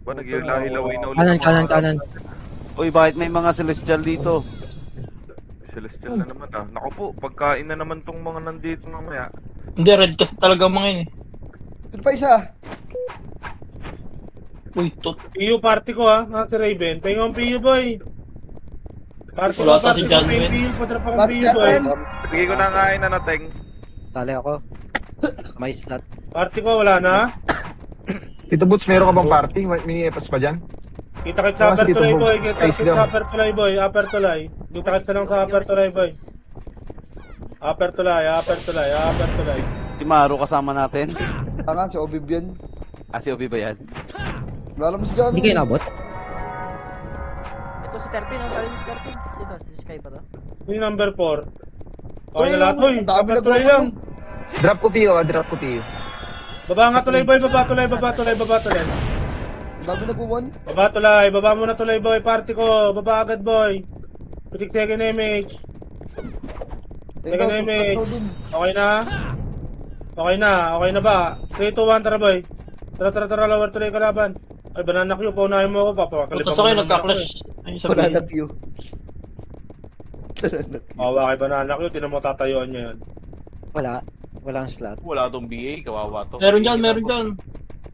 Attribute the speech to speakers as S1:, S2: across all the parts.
S1: Ba, nag-ilaw-ilawin na ulit.
S2: Kanan,
S1: ang mga
S2: kanan, kanan.
S3: Uy, bakit may mga celestial dito?
S1: Celestial na naman ah. Naku po, pagkain na naman tong mga nandito mamaya.
S4: Hindi, red kasi talaga mga yun eh.
S5: Ito pa isa.
S4: Uy, tot.
S6: PU party ko ha, mga si Raven. Pahingong PU boy. Party ko,
S4: Wala pa
S6: party
S4: si
S6: ko,
S4: John
S6: pahing
S4: Wayne.
S6: PU. Padrap akong
S5: Last
S6: PU
S5: year,
S6: boy.
S5: friend.
S1: Bigay ko na nga na nateng.
S2: Sali ako. May slot.
S6: Party ko, wala na.
S7: Tito Boots, meron ka bang party? May epas pa dyan?
S6: Kita sa
S7: Wala si
S6: upper
S7: Tito
S6: tulay
S7: Bogs,
S6: boy. Kita
S7: space
S6: sa
S7: lang.
S6: upper tulay boy. Upper tulay. Kita sa lang sa upper tulay boy. Upper tulay, upper tulay, upper tulay.
S3: Si Maru kasama natin.
S5: Tanga, si Obib yan.
S3: Ah, si Obi ba yan?
S5: Wala naman si John.
S2: Hindi kayo nabot?
S8: Ito si Terpin, ang sabi ni si Terpin. Sino? Si Sky pa to?
S6: Yung number 4.
S5: Uy,
S6: Okay na lahat. Uy,
S5: ang dami
S6: upper
S5: na
S6: tulay
S5: bago.
S6: lang.
S7: Drop ko Pio, drop ko Pio.
S6: Baba nga tulay boy, baba tulay, baba tulay, baba tulay.
S5: Ang dami na buwan.
S6: Baba tulay, baba muna tulay boy, party ko. Baba agad boy. Pitik second image. Second image. Okay na? Okay na, okay na ba? 3, 2, 1, tara boy. Tara, lower tulay kalaban. Ay, banana Q, paunahin mo ako, papakalipan
S4: Putas ako yun, nagka-clash. Ayun
S5: Wala na
S4: sabihin.
S5: Q.
S6: Kawawa kay banana Q, tinan mo tatayuan niya yan.
S2: Wala. Walang slot.
S9: Wala tong BA, kawawa to.
S4: Meron dyan, meron dyan.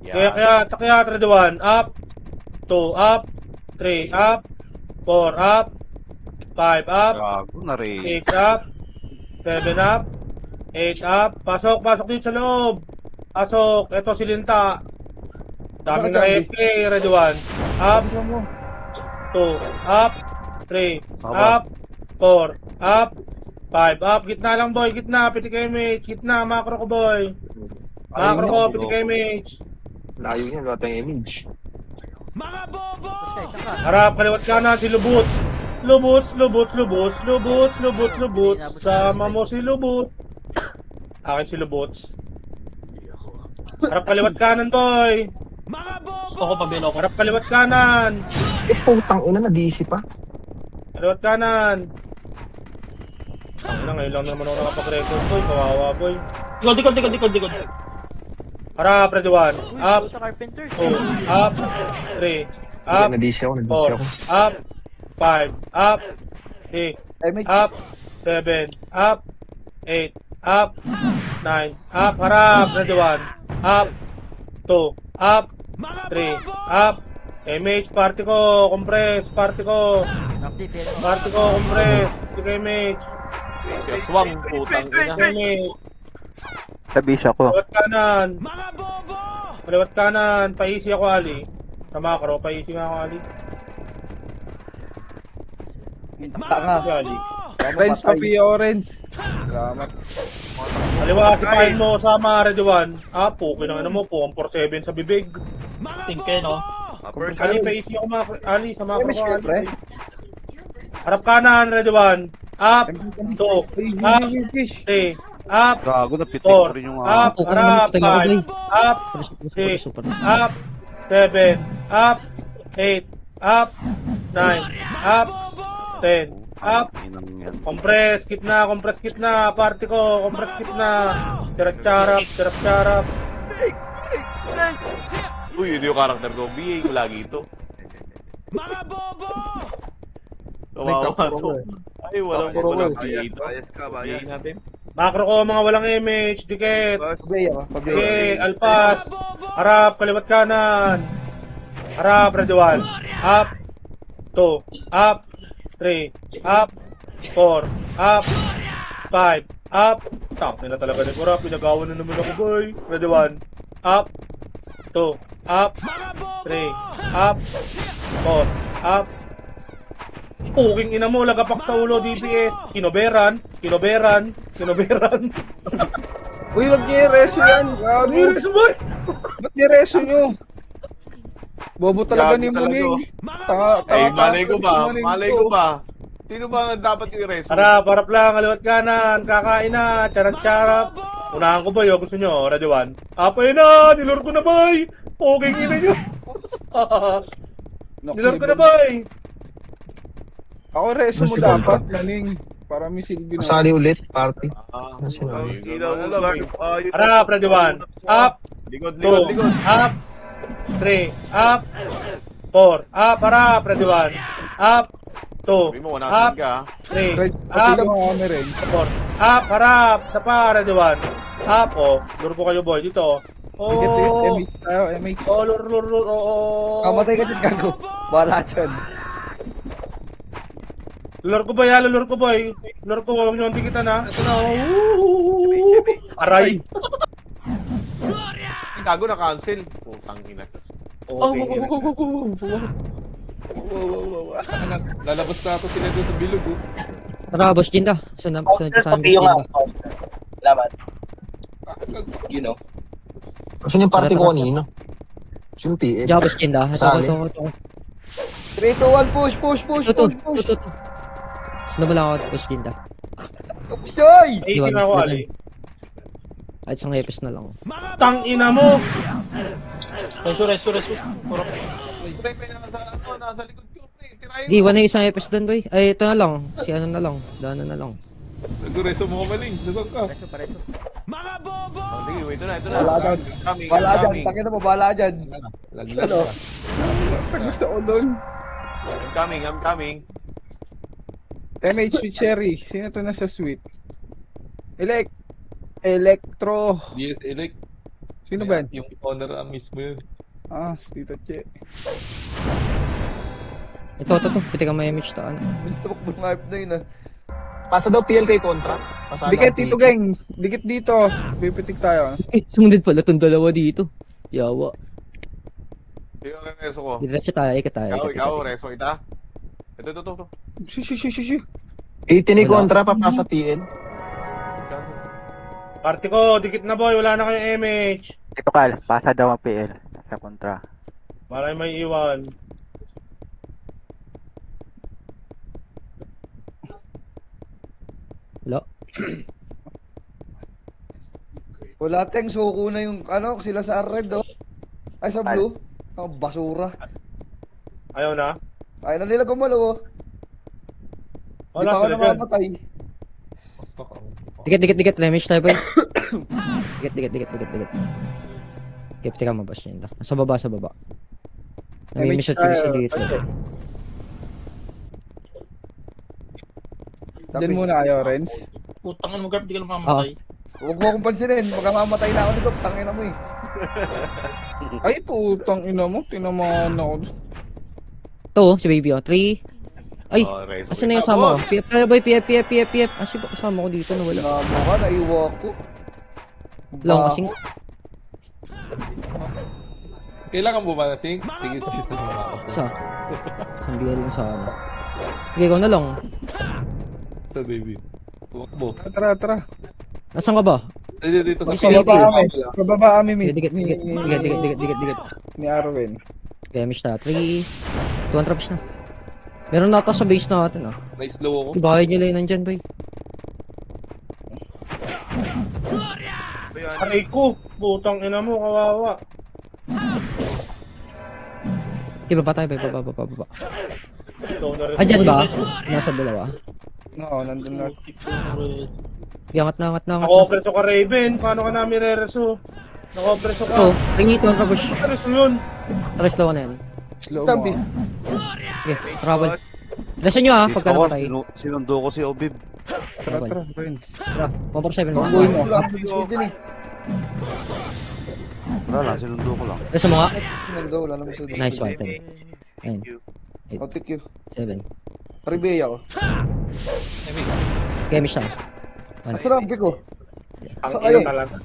S6: Kaya, 3, 2, 1, up. 2, up. 3, up. 4, up. 5, up.
S3: Gago na rin.
S6: 6, up. 7, up. 8, up. Pasok dito sa loob. Pasok. Ito si Linta. Daming na AFK. Ready 1. Up. 2. Up. 3. Up. 4. Up. 5. Up. Gitna lang boy. Gitna. Pitik image. Gitna. Macro ko boy. Macro ko. Pitik image.
S7: Layo niya, wala tayong image.
S8: Sky, saan ka?
S6: Harap. Kaliwat kanan si Lubut. Lubut. Sama mo si Lubut. Akin si Lubut. Harap kaliwat kanan boy.
S4: Gusto ko pabilo ko.
S6: Harap kaliwat kanan.
S7: Eh, putang ina, nag-iisip pa.
S6: Kaliwat kanan. Ngayon lang naman ako nakapag-record boy. Kawawa boy.
S4: Dikod.
S6: Harap, ready 1. Up.
S8: Puta Carpenter.
S6: 2. Up. 3. Up.
S7: Nag-DC
S6: 4.
S7: ako.
S6: Up. 5. Up. 6.
S5: Image.
S6: Up. 7. Up. 8. Up. 9. Up. Harap. Ready 1. Up. 2. Up. 3. Up. Image. Party ko. Compress. Party ko.
S8: Update eh.
S6: Party ko. Compress. Tika image.
S9: Si Aswang, putang ina.
S6: Tika image.
S3: Sabi siya ko.
S6: Kaliwat kanan. Kaliwat kanan. Paisi ako, Ali. Sa macro. Paisi nga ako, Ali.
S5: Tanga.
S6: Si Ali.
S5: Friends pa Pio.
S6: Kaliwa, sipahin mo. Sama. Ready 1. Ah, pukin ang ano mo. 4-7 sa bibig.
S4: Think kayo, no?
S1: Upper
S6: Ali,
S1: side.
S6: paisi ako, Ali. Sa macro
S5: Image
S6: ko,
S5: syempre.
S6: Ali. Harap kanan. Ready 1. Up. 2. Up. 3. Up.
S3: Gago, napitik ko
S6: 4.
S3: rin yung
S6: Up.
S2: Pukin
S6: Harap.
S2: naman, patay ako,
S6: 5. Up.
S2: Super,
S6: 6.
S2: super.
S6: Up. 7. Up. 8. Up. 9. Up. 10. Up.
S3: Inang yan.
S6: Compress gitna, party ko, compress gitna. Tirap-charap.
S9: Uy, yun yung karakter ko. BA ko lagi ito. Kawawa to. Ay, walang BA ito.
S1: Bias ka,
S9: BA
S1: bias.
S9: natin.
S6: Macro ko, mga walang image, dikit.
S5: Pabay ako. Pabay.
S6: Okay, alpas. Harap, kaliwat kanan. Harap, ready 1. Up. 2. Up. 3. Up. 4. Up. 5. Up. Tap nila talaga ni Kura. Pinagawa na naman ako, boy. Ready 1. Up. 2. Up. 3. Up. 4. Up. Puking ina mo, lagapak sa ulo, DPS. Kinoberan.
S7: Uy, wag niyo i-reso yan. Gago.
S6: Miris, boy!
S7: Ba't nireso nyo? Bobo talaga
S9: Gago
S7: ni
S9: talaga,
S7: Muning.
S9: oh. Ay, malay ko ba? Sino ba ang dapat yung reso?
S6: Harap lang, kaliwat kanan, kakain na, charap-charap. Unahan ko, boy, o gusto nyo, ready 1. Apay na, nilor ko na, boy! Puking ina nyo! Nilor ko na, boy!
S7: Ako reso mo dapat, Maning. Para may silbi na. Masali ulit, party.
S9: Ah,
S1: Ilaw, guard.
S6: Harap, ready 1. Up,
S9: Likod.
S6: 2, up, 3, up, 4, up, harap, ready 1, up, 2,
S9: Sabi mo,
S6: up,
S9: 100 ka.
S6: 3,
S7: Red,
S6: up,
S7: pati lang kami rin.
S6: 4, up, harap, sa pa, ready 1, up, oh, luro po kayo boy, dito, oh,
S7: MH tayo, MH.
S6: oh, luro, oh,
S5: Kamatay ka dyan, gago. Bahala dyan.
S6: luro ko boy, luro ko boy, luro ko, huwag nyo kita na, ito na, aray,
S9: Ay, gago na cancel. Putang ina.
S6: okay,
S10: Lalabas na ako sila doon sa bilog. Oh.
S2: Tara, boss Jinda. Sunod sa amin, Jinda.
S10: You know.
S3: Saan yung
S2: party ko
S3: kanino? Yung PL.
S2: Diyan, boss Jinda.
S3: Sali.
S2: Ito.
S5: 3, 2, 1, push, push, push, push, push.
S2: Sunod mo lang ako, boss Jinda.
S5: Shoy!
S6: easy na ako, Ali.
S2: Kahit isang epis na lang.
S6: Tang ina mo!
S4: Reso. Puro.
S9: Pre, pre, nasa likod ko, pre. Tirahin
S2: Di, wala yung isang epis doon, boy. Ay, ito na lang. Si ano na lang. Daanan na lang.
S10: Nagreso mo kamaling. Nasaan ka?
S8: Pareso.
S9: Oh, sige, wait, ito na.
S5: Bahala dyan.
S9: Coming,
S5: Bahala dyan.
S9: coming.
S5: Tangin na mo, bahala dyan.
S10: Laglag
S5: Ano?
S10: ka.
S7: Gusto ko doon.
S9: I'm coming.
S7: MH with Cherry. Sino to nasa suite? Electro.
S10: DS Elect.
S7: Sino ba yan?
S10: Yung owner mismo yun.
S7: Ah, Tito Che.
S2: Ito. Piti ka may image to. Ano?
S5: Gusto ko mga hype na yun ah.
S3: Pasa daw PL kay Contra.
S7: Dikit, Tito Gang. Dikit dito. Pipitik tayo.
S2: Sumunod pala itong dalawa dito. Yawa.
S9: Sige, reso ko.
S2: Diretso tayo, ikat tayo.
S9: Ikaw, reso kita. Ito.
S7: Shoo.
S3: 80 ni
S2: Wala.
S3: Contra, papasa PL.
S6: Party ko, dikit na boy, wala na kayong MH.
S3: Ito Kal, pasa daw ang PL sa Contra.
S6: Maray may iwan.
S2: Wala.
S5: Wala teng, suko na yung ano, sila sa red oh. Ay, sa blue. Oh, basura.
S6: Ayaw na.
S5: Ayaw na nila gumalo oh. Di
S6: Wala
S5: pa ako
S6: sila dyan.
S5: namamatay.
S2: Dikit. Damage tayo, boy. Dikit. Piti ka mabas niya. Sa baba. Nami-mission
S7: tayo.
S2: dito.
S7: Diyan muna kayo, Renz.
S4: Putangan mo, Garp, di ka lang mamatay.
S5: Huwag mo akong pansinin, magkamamatay na ako nito, tangin na mo eh.
S7: Ay, putang ina mo. Tinamaan ako.
S2: Ito, si baby, 3. Ay,
S9: Oh, reso
S2: asan na yung
S9: kita,
S2: kasama ko?
S9: boss.
S2: PF, PF. Asan ba kasama ko dito? Nawala.
S5: Namo ka, naiwa ko.
S2: Lang
S5: Baho.
S2: kasing.
S10: Kailangan mo ba nating? Sige, sa system mo ako.
S2: Isa. Isang BL lang sa ano. Sige, ikaw na lang.
S10: Ito, baby. Tumakbo.
S7: Tara.
S2: Nasaan ka ba?
S10: Dito
S2: Hindi
S10: sa
S2: si baby.
S7: Pababa kami, mid.
S2: Dikit.
S7: Ni Arwen.
S2: Damage na. 3. 2 traps na. Meron na ata sa base natin, ah.
S10: Na-slow ako.
S2: Bahay nila yun nandyan, boy.
S6: Aray ko, putang ina mo, kawawa.
S2: Baba tayo, boy. Baba.
S6: Ikaw na rin.
S2: Andyan ba? Nasa dalawa.
S7: Oo, nandun na.
S2: Angat na.
S6: Naka-opreso ka, Raven. Paano ka namin re-reso? Naka-opreso ka.
S2: Ito, ringi 2 trapush.
S6: Reso yun.
S2: Tara, slow na yan.
S7: Slow
S5: Sabi.
S7: mo.
S2: Okay, travel. Lesson nyo, ah, pagka napatay.
S3: Sinundo ko si Obib.
S7: Tara, Renz.
S2: 147 mo.
S7: Boy mo.
S5: Wala, speed din eh.
S3: Wala lang, sinundo ko lang.
S2: Lesson mo nga.
S5: Nando, wala naman sa
S2: Nice one, 10. Ayun,
S5: I'll take you.
S2: 7.
S5: Ribeya ko.
S2: Gamish na.
S5: Asa rampi ko?
S6: Ang
S5: Saan kayo?
S6: ina talaga.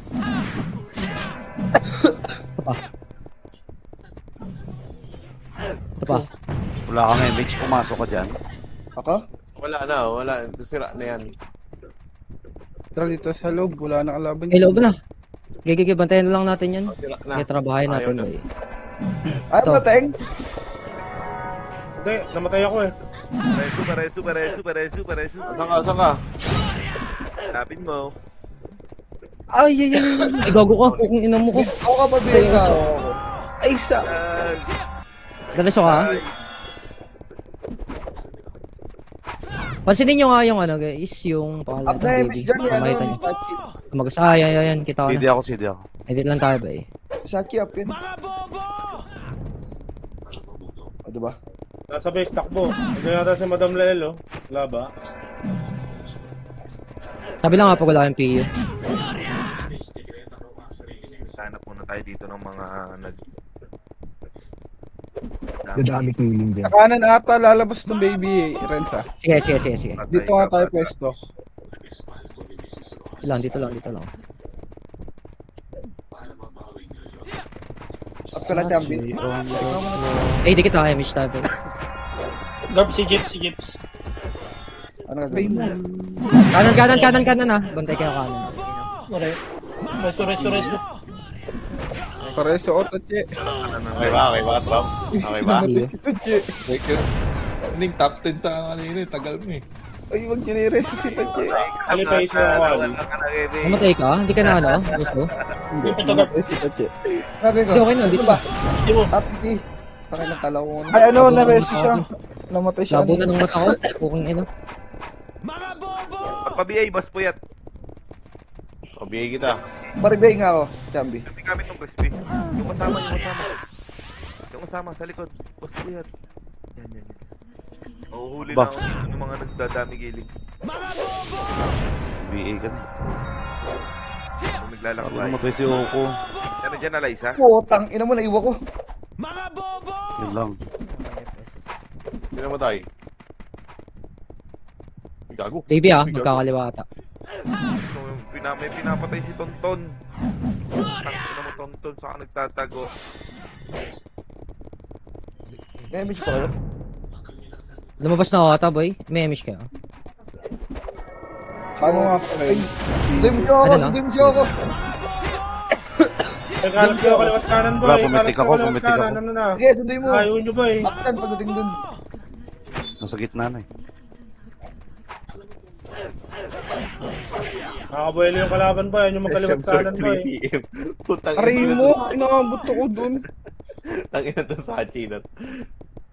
S2: Ito pa.
S3: Wala kang MH, pumasok ka dyan.
S5: Ako?
S9: Wala. Sira na yan.
S7: Tara dito sa loob. Wala na kalaban.
S2: Ay, loob na. Gigi, bantayan na lang natin yan.
S9: Sira na.
S2: Trabahin
S9: Ayaw
S2: natin,
S9: na.
S2: boy.
S5: Ay,
S2: Ito.
S5: mateng.
S6: Hindi, namatay ako eh.
S1: Pareso.
S9: Saan ka?
S1: Lapin mo.
S2: Ay, gago ka. Kung ina mo ko.
S5: Ako ka pa, Beka.
S7: Ay, sa...
S2: Dalaso ka. Pansinin nyo nga yung ano, guys, yung pangalan
S5: Up na
S2: ng
S5: MS
S2: baby.
S5: dyan, yan.
S2: Makita
S5: Ano,
S2: nyo.
S5: Sachi.
S2: Yan. Kita ko
S3: CD
S2: na.
S3: ako.
S2: Edit lang tayo, boy.
S5: Sachi up yan. di ba?
S6: Nasa base, takbo. Hindi yata si Madam Lael, oh. Wala ba?
S2: Sabi lang nga pag wala kang PU.
S1: Sana muna tayo dito ng mga nag...
S7: Dadami cleaning dyan. Sa kanan ata lalabas ng baby Renza.
S2: Sige.
S7: Dito nga tayo pwesto.
S2: Dito lang.
S5: At ka na, champion.
S2: Dikit ako, Mish tabi.
S4: Garp, si Jeeps.
S5: Ano ka doon?
S2: Kanan ah. Bantay kayo kanan.
S4: Resto.
S7: Pareso o Tatye.
S9: Okay ba, Trump? Okay ba?
S7: Namatay si Tatye.
S10: Ning top 10 sa kanina, tagal mo eh.
S7: Ay, wag sinereso si Tatye.
S6: Alipay siya ako.
S2: Namatay ka? Hindi ka na ano? Gusto?
S7: Hindi, namatay si Tatye.
S5: Sabi ko.
S2: Hindi, okay na. Dito ba?
S5: Apiti. Pakay ng talaw ko.
S7: Ay, ano, nareso siya. Namatay siya.
S2: Labo na ng mata ko. Pukong ino.
S1: Pagpa-BA, boss puyat.
S9: Pabigay kita.
S5: Maribay nga ako, champi.
S1: Sabi kami itong crispy. Yung kasama sa likod. Boss puyat. Yan. Mahuhuli na
S3: Ba?
S1: ako dito ng mga nagdadami giling.
S3: BA ka na.
S1: Kung naglalakbay.
S3: Namatay si Oko.
S1: Ano dyan na, Liza?
S5: Putang, ina mo, naiwa ko.
S3: Yun lang.
S9: Hindi namatay. Gago.
S2: Baby ah, magkakaliwa ata.
S1: May pinapatay si Tonton. Tangina mo, Tonton. Saan ka nagtatago?
S5: May image pa kayo?
S2: Lumabas na ako ata, boy. May emish kayo.
S7: Paano nga pa
S5: Ay,
S7: rin?
S5: sunduin mo siya ako,
S2: Ano na?
S5: sunduin mo siya ako.
S6: Naghanap kayo kaliwas kanan, boy.
S3: Wala, pumitik ako,
S6: Kaliwas
S3: pumitik
S6: kanan,
S3: ako.
S6: Ano na?
S5: Sige, sunduin mo.
S6: Ayaw nyo ba eh?
S5: Baktan pagdating dun.
S3: Nasa gitna na eh.
S6: Nakakabuelo yung kalaban, boy. Yan yung magkaliwas kanan, boy.
S9: 3 PM. Putang
S7: Aray mo, inaabot ako dun.
S9: Tangina to sa Hachi na.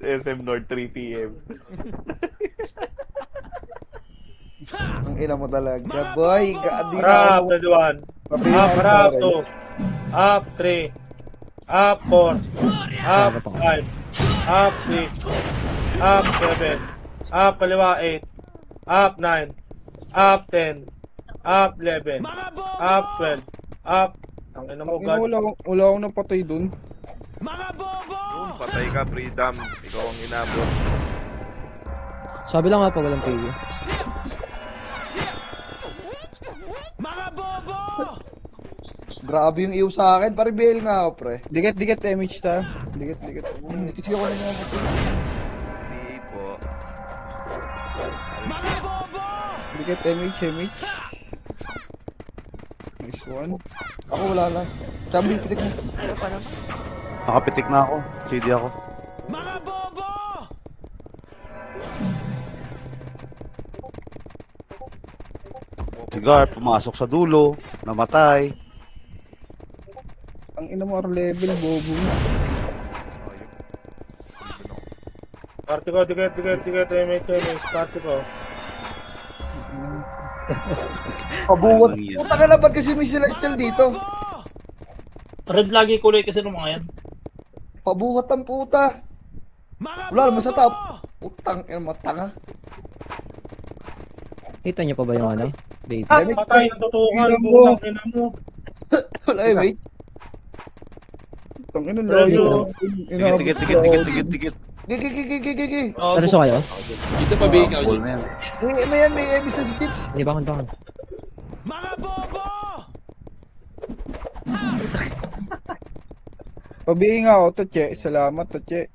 S9: SM North 3 PM.
S5: Ang ina mo talaga, boy. Gaadi na
S6: Harap,
S5: ako.
S6: ready 1. Up, harap, 2. Up, 3. Up, 4. Up, 5. Up, 6. Up, 7. Up, kaliwa, 8. Up, 9. Up, 10. Up, 11. Up, 12. Up. Ang ina mo, God.
S7: Wala akong napatay dun.
S1: Yun, patay ka, Freedom. Ikaw ang inabot.
S2: Sabi lang nga pag walang PU.
S5: Grabe yung iyo sa akin. Paribel nga ako, pre.
S7: Dikit image ta. Dikit.
S5: Kasi ako na nga.
S1: Hindi po.
S7: Dikit image. Nice one.
S5: Ako wala lang. Champi, pitik mo.
S3: Nakapitik na ako. CD ako. Cigar, pumasok sa dulo. Namatay.
S7: Ang ina mo, level, bobo mo.
S6: Party ko, dikit, MH, party ko.
S5: Pabuwat.
S3: Ano yan?
S5: Puta ka na, ba't kasi may celestial dito?
S4: Red lagi kulay kasi ng mga yan.
S5: Pabuhat ang puta. Wala naman sa top. Putang ina mo, tanga.
S2: Kita niyo pa ba yung ano? Baby.
S6: Patay, natutukan,
S7: Ina mo.
S6: butang ina mo.
S5: Wala eh, wait.
S7: Ang ina, layo.
S3: Tikit.
S5: Gigi.
S2: Ano so kayo?
S10: Dito pa bigay ka.
S3: Ball na yan.
S5: May emis na si Chips.
S2: Hindi, bakit?
S7: Pabiing ako, Tatye. Salamat, Tatye.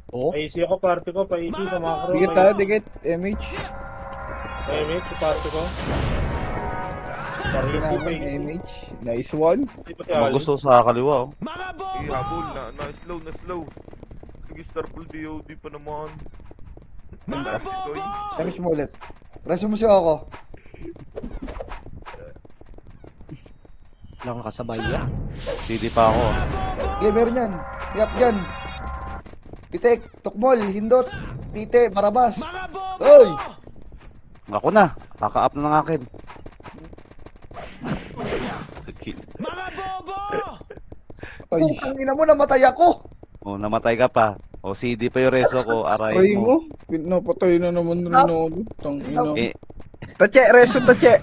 S6: Paisi ako, party ko, paisi sa macro.
S7: Dikit tayo, dikit. MH.
S6: MH, sa party ko. Paisi,
S7: Naman,
S6: paisi.
S7: MH. Nice one.
S6: Hindi pa si Ali.
S3: Magusto sa kaliwa oh.
S1: Sige, habol na slow. Sige, Starful DOD pa naman. Koy.
S5: Sabi mo ulit. Preso mo siya ako.
S2: Wala kang kasabay ya.
S3: CD pa ako.
S5: Okay, meron yan. Yap dyan. Pitek, tukmol, hindot, tite, marabas. Oy!
S3: Ako na. Kaka-up na ng akin.
S7: Ay,
S5: Putang ina mo, namatay ako.
S3: Oh, namatay ka pa. O, CD pa yung reso ko, aray
S7: Aray
S3: mo.
S7: mo. Pinapatay na naman Ronaldo. Tangina.
S3: Eh,
S7: Tache, reso, tache.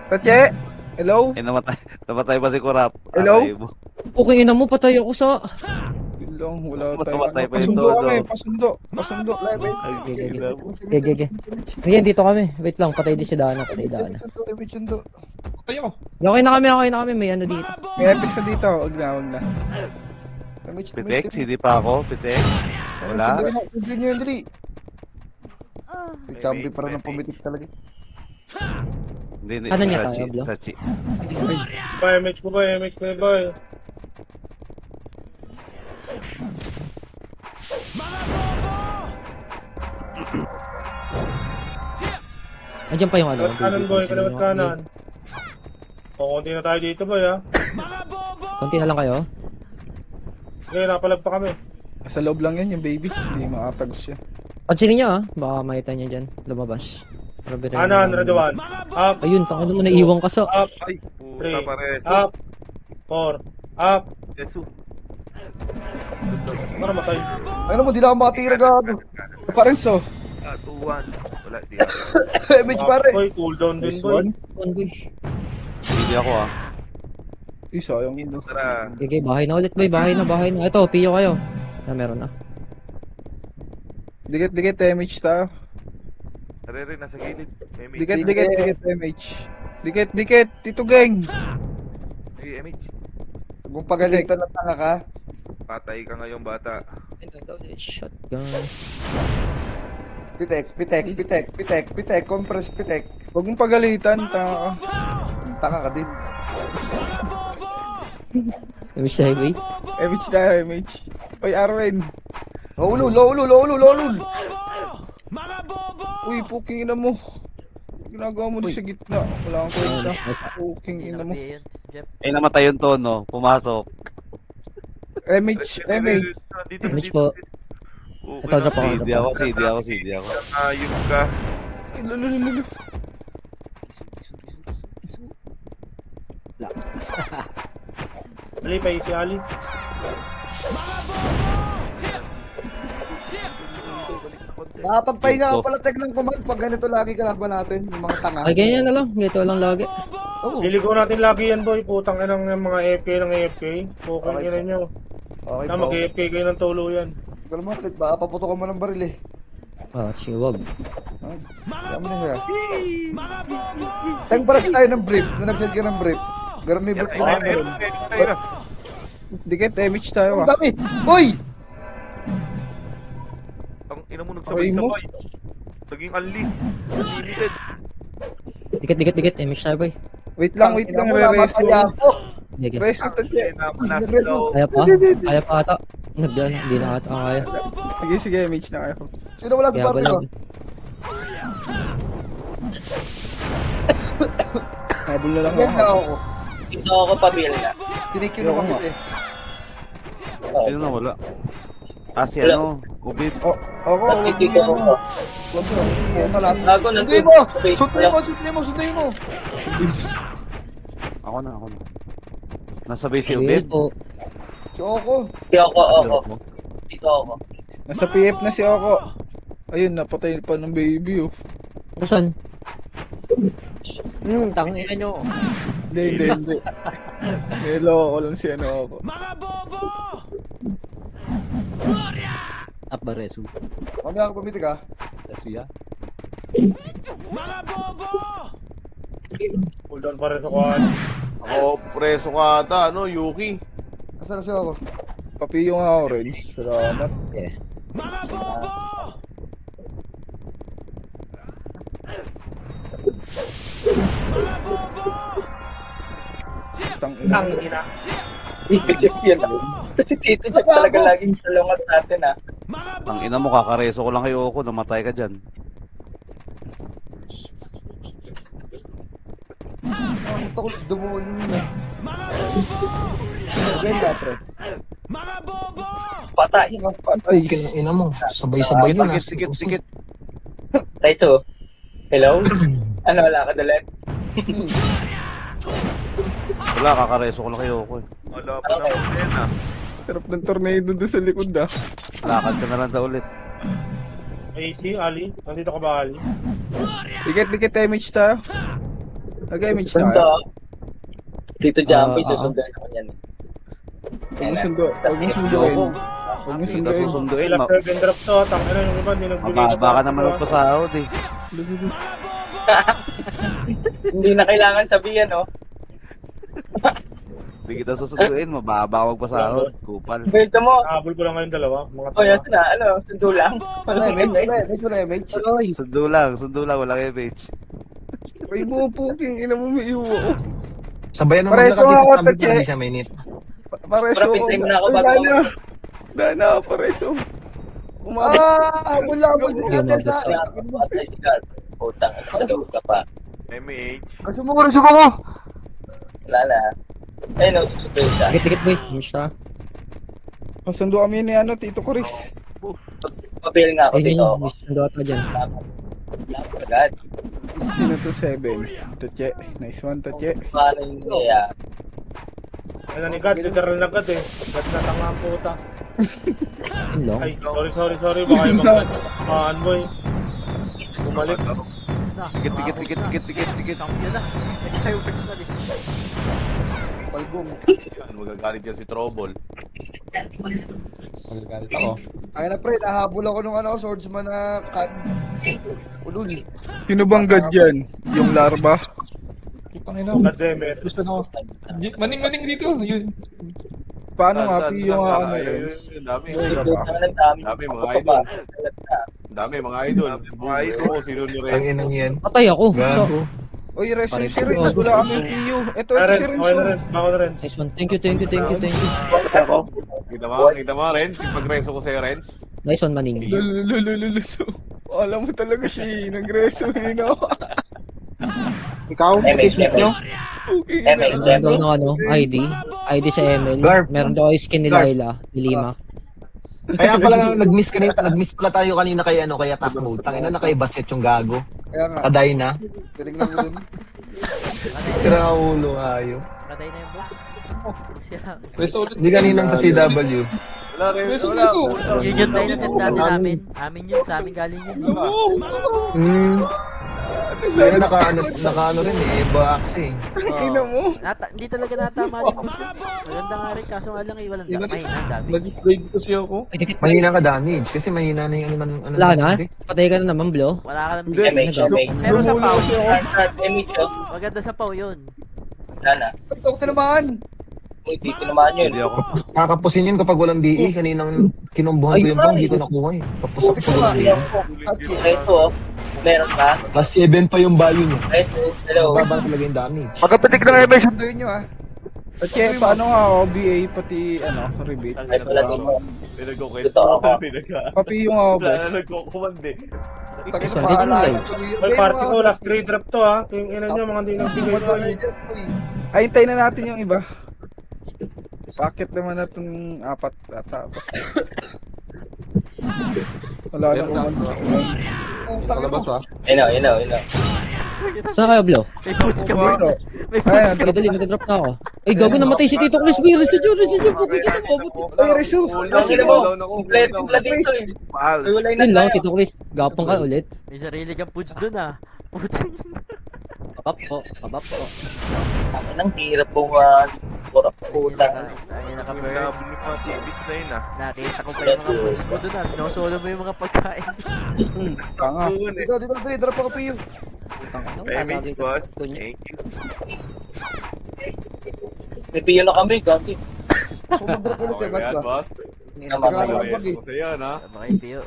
S7: Tache. Hello?
S3: namatay ba si Kurap?
S7: Hello?
S3: Aray mo.
S2: Okay, ina mo, patay ako sa...
S7: Yun lang, wala tayo.
S3: Namatay pa yung
S7: Pasundo
S3: todo.
S7: kami, pasundo. Pasundo.
S2: Gege. Ngayon, dito kami. Wait lang, patay din si Dana. Patay Dana.
S5: Sundo.
S6: Kayo.
S2: Okay na kami. May ano dito.
S7: May episode dito. Wag na.
S3: Pitek, CD pa ako, Pitek. Wala.
S5: Hindi nyo yun, Dri. May champi para ng pumitik talaga.
S3: Hindi,
S2: Ano niya
S3: sa
S2: tayo, Blo?
S3: Sa chi.
S6: MH ko ba?
S2: Andiyan pa yung ano.
S6: Kaliwat kanan, boy. Kaliwat kanan. O, konti na tayo dito, boy, ha?
S2: Konti na lang kayo.
S6: Okay, napalag pa kami.
S7: Sa loob lang yan yung baby. Hindi makatagos siya.
S2: Pansinin nyo baka makita nyo dyan. Lumabas.
S6: Kanan, Raduan. Up,
S2: Ayun, tangan mo naiiwan ka sa...
S6: up,
S1: Ay,
S6: 3,
S1: puta pare.
S6: up, 4, up.
S1: Jesus.
S6: Para matay.
S5: Ano mo, di na ako makatira gago.
S7: Parenso.
S1: 2-1. Wala, di.
S5: Image pare.
S6: Boy, cooldown din, boy.
S3: CD ako ah.
S7: Sayang yun.
S1: Tara.
S2: Gege, bahay na ulit boy. Bahay na. Ito, piyo kayo. Meron na.
S7: Dikit, MH tayo.
S1: Tara rin, nasa gilid. May mid.
S7: Dikit, MH. Dikit, Tito Gang.
S1: Hey, MH.
S5: Kung pagalitan na tanga ka.
S1: Patay ka ngayong bata.
S2: Shotgun.
S5: Pitek, compress pitek.
S7: Huwag mong pagalitan, tanga ka.
S5: Tanga ka din.
S2: Kami siya, highway.
S7: MH tayo, MH. Oy, Arwen.
S5: Lolul.
S7: Uy, puking ina mo. Ginagawa mo din sa gitna. Wala kang kwenta. Puking ina mo.
S8: Yun, Jeff.
S3: Eh, namatay yung tono. Pumasok.
S7: MH.
S1: Dito,
S2: Image po. Ito, drop ako.
S3: CD ako.
S1: Ayun ka.
S7: Lulululu.
S6: Ali, pa si Ali.
S5: Makapagpahinga ka pala tek ng command pag ganito lagi kalaban natin. Yung mga tanga.
S2: Ay, ganyan na lang. Ganito lang lagi.
S5: Oo.
S6: Siligo natin lagi yan, boy. Putang inang ng mga AFK ng AFK. Pukang ina nyo.
S5: Okay
S6: Na
S5: po.
S6: mag-AFK kayo ng tuluyan.
S5: Ikaw naman ulit. Baka paputokan mo ng baril eh.
S2: Siwag.
S5: Kaya mo na siya. Tang paras tayo ng brief. Nung nag-send ka ng brief. Ganun may brief din.
S1: Ayun.
S7: Dikit, MH tayo
S5: Ang
S7: ah.
S5: dami! Uy!
S1: Ang ina mo
S7: Aray mo.
S1: nagsabay-sabay. Naging unlimited.
S2: Dikit. Image tayo boy.
S7: Wait lang, re-resto.
S5: Namatay ako.
S2: Sige.
S7: Resto, tache.
S2: Kaya pa ata. Hindi na ata kaya.
S7: Sige, MH na kayo.
S5: Sino wala sa
S2: Kaya
S5: party
S2: wala.
S5: ko?
S7: Habol na lang
S5: Yan na
S7: ako.
S5: ako.
S4: Dito ako pamilya.
S5: Tinikyo na kapit eh.
S3: Sino na wala? Si ano? Ubib.
S7: Ako, wag
S4: Dito
S7: mo.
S4: ako. Bago na
S5: Sunday mo!
S3: Ako na. Nasa base si Ubib.
S5: Choco.
S4: Dito ako.
S7: Nasa PF na si Oko. Ayun, napatay pa ng baby oh.
S2: Saan? Tangina nyo.
S7: Hindi. Hello, ako lang si ano ako.
S2: Apbaresu.
S5: Kami ako pumitik ah.
S2: Rasuya.
S6: Cooldown pa rin sa kuhan.
S9: Ako, preso ka ata, ano, Yuki.
S5: Asan na siya ako?
S7: Papiyo nga ako rin. Salamat.
S6: Tangina.
S4: Jeff yan. Si Tito Jeff talaga laging salungat natin ah.
S3: Ang ina mo, kakareso ko lang kayo ako. Namatay ka dyan.
S5: Gusto ko dumuon yun na. Again ka, pre.
S4: Patay.
S7: Ay, ina mo. Sabay-sabay yun.
S3: Sikit.
S4: Taito. Hello? Ano, wala ka dalat?
S3: Wala, kakareso ko lang kayo ako.
S1: Wala pa naman yan ah.
S7: Sarap ng tornado doon sa likod ah.
S3: Lakad ka na lang daw ulit.
S6: AC, Ali. Nandito ka ba, Ali?
S7: Dikit damage tayo. Nag-damage
S4: Ganda.
S7: tayo.
S4: Dito Jumpy,
S2: oo.
S4: susundan ako yan.
S7: Huwag mo sunduin. Huwag mo sunduin. Huwag mo
S3: Hindi ka
S7: sunduin.
S3: susunduin.
S6: Ilang and drop to. Tangina yung iba, hindi nagbigay.
S3: Mababa ka naman magpasahod eh.
S4: Hindi na kailangan sabihan, no?
S3: Hindi kita susunduin, mababa ka magpasahod. Kupal.
S4: Dito mo.
S6: Habol ko lang ngayon dalawa. Mga
S4: Oh, yan na. Ano, sundo lang.
S5: Wala, damage.
S3: Sundo lang, walang MH.
S7: Ay, bupuking. Ina mo may iwo.
S11: Sabayan ng
S7: Pareso
S11: maglakad
S7: nga
S11: dito
S7: ako,
S11: kami
S7: Tache.
S11: para di siya mainit.
S7: Pareso
S4: Para
S7: ko.
S4: pintay mo na ako
S7: Ay,
S4: bago
S7: Dana.
S4: ako.
S7: Dana, pareso. Umabot.
S5: Wala.
S4: Patay si Carl. Putang, nagkadawag ka pa.
S1: MH.
S5: Sumo ko.
S4: Wala na. Ay, no, susunod ka.
S2: Dikit, boy. Damage ta.
S7: Pasundo kami ni Tito Chris.
S4: Papel nga ako
S2: Ayun
S4: dito.
S2: yun. Sundo ata dyan.
S4: Laban agad.
S7: Sino to 7? Tache. Nice one, Tache.
S4: Paano yung nangyayari?
S6: Ay, nanigad. Literal na agad eh. Agad na tanga ang puta.
S2: Yun lang.
S6: Ay, sorry. Baka yung mga kamaan mo eh. Bumalik.
S3: Tikit.
S8: Champion na. Exile personal eh.
S5: Palgong.
S9: Yan, magagalit yan si Trouble.
S10: Magagalit ako.
S5: Ay na pre, nahabol ako nung swordsman na ulul.
S7: Sino bang god dyan? Yung larva?
S10: Pangina.
S6: Goddammit.
S10: Gusto na ako. Maning dito. Yun.
S7: Paano nga,
S9: Saan,
S7: P yung
S9: saan,
S7: yun?
S9: Dami.
S4: Dami
S9: mga idol. Dami mga idol. Oo, sino ni
S11: Ang
S9: Ren?
S11: inang yan.
S2: Patay ako.
S11: Gago.
S2: So,
S7: Oy, Reso,
S2: Pareso.
S7: si Rin. Wala kami yung PU. Ito
S6: Ay, Ren.
S7: si Rin.
S6: Okay na rin. Bako na rin.
S2: nice one. Thank you.
S4: Ako.
S9: Kita mo, Renz? Yung pagreso ko sa'yo, Renz?
S2: Nice one, Maning.
S7: Lululululuso. Alam mo talaga siya, nag-reso no?
S10: Ikaw,
S4: MH,
S10: nyo?
S7: Okay,
S2: Meron daw ng ID sa ML.
S11: Garp.
S2: Meron daw ay skin ni
S11: Garp.
S2: Laila, ni Lima.
S11: Kaya pala nag-miss pala tayo kanina kay kay attack mode. Tangina na kay Baset yung gago.
S5: Kaya nga,
S11: Kaday na.
S5: tinignan mo dun.
S11: Sira ang ulo ayo.
S8: Patay na yung boss. Sira.
S10: Reso ulit.
S11: Hindi kaninang sa CW.
S9: Wala, Renz.
S10: Reso.
S8: Yun yung tayo na set dati namin. Amin yun, sa amin galing yun.
S11: Kaya naka rin box eh.
S7: Ina mo.
S8: Hindi talaga natama yung boss. Maganda nga rin, kaso nga lang walang mahina ang dami.
S10: Nag-slide kasi ako.
S2: Ay, dikit.
S11: Mahina ka damage kasi mahina na yung ano.
S2: Wala na? Patay ka na naman, Blo.
S8: Wala ka lang
S7: Hindi.
S8: bigay. Pero sa Pau,
S4: Emito.
S8: maganda sa Pau yun.
S4: Wala na.
S5: Tok tinamaan.
S4: Uy, dito naman yun.
S3: Hindi ako.
S11: Kakapusin yun kapag walang BE. Kaninang kinumbuhan ko yung bang, hindi ko nakuha eh. Kapos ako kapag walang BE.
S4: Ito, oh. Meron ka?
S11: Plus 7 pa yung value nyo.
S4: Ito, hello.
S11: Bababa talaga yung damage.
S5: Pagkapitik ng ML, sunduin nyo
S7: Okay, paano nga ako, BA pati, rebate?
S4: Ay, pala dito.
S9: Pinag-okay.
S4: Ito ako.
S7: Papi yung ako,
S9: Wala
S7: boss.
S9: na nagkukumand eh.
S5: Takis
S2: Sorry,
S5: paala.
S6: May party ko, last 3 drop to ha. Yung ina nyo, mga hindi nagbigay ko eh.
S7: Ay, hintayin na natin yung iba. Bakit naman natin apat. Wala nang kumanda.
S10: Palabas ah.
S4: Ino.
S2: Saan kayo, Blo?
S8: May boots ka ba?
S7: Dito.
S8: May
S7: Ay,
S8: boots ka
S2: Ay, dali, mag-drop na ako. Ay, gago, namatay si Tito Chris. Resin nyo. Pagkakita mo.
S7: Ay, Resu.
S4: Kasi mo, kompleto sila dito eh.
S1: Mahal.
S4: Ay, wala
S2: Yun
S4: na
S2: lang,
S4: tayo.
S2: Tito Chris. Gapang ka ulit.
S8: May sarili kang foods dun ah. Putang
S2: Pabap po.
S4: Ang hirap po kurap putang.
S8: Ayun
S1: Yung
S8: naka-bird.
S1: nabili yung mga tibis na yun ah.
S8: Nakita ko pa yung mga foods mo dun ah. Sinosolo mo yung mga pagkain.
S7: Tanga.
S5: Dito, pre, drop ako PU.
S1: MH boss. Thank you.
S4: May piyo na kami, gati.
S5: Mag-drop ulit
S9: Okay ba yan, boss?
S4: Naman
S9: Pagreso ko sa'yo, no?
S8: Mga ipiyo.